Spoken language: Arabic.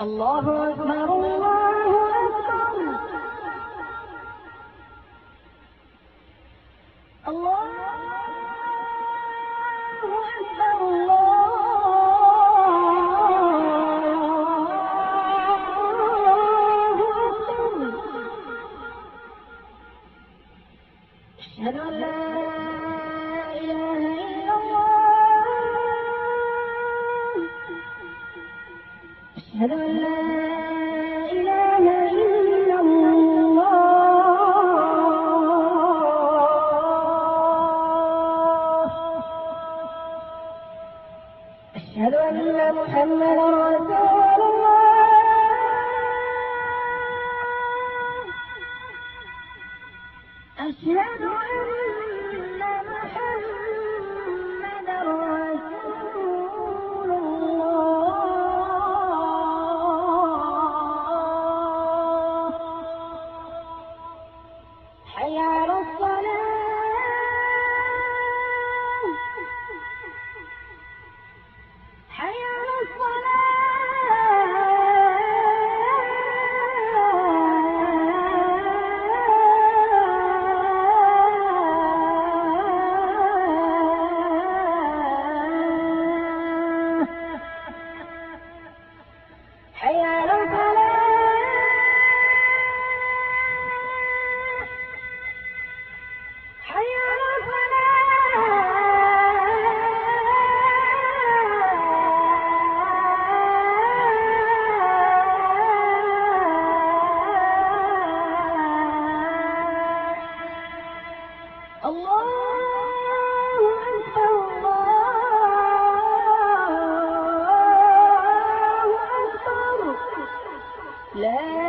الله أكبر الله أكبر الله أكبر الله أكبر. أشهد أن لا إله إلا الله أشهد أن لا إله إلا الله أشهد أن محمدا رسول الله أشهد أن محمدا رسول الله. حي على الصلاة حي على حي على الفلاح حي على الفلاح. الله أكبر الله أكبر. لا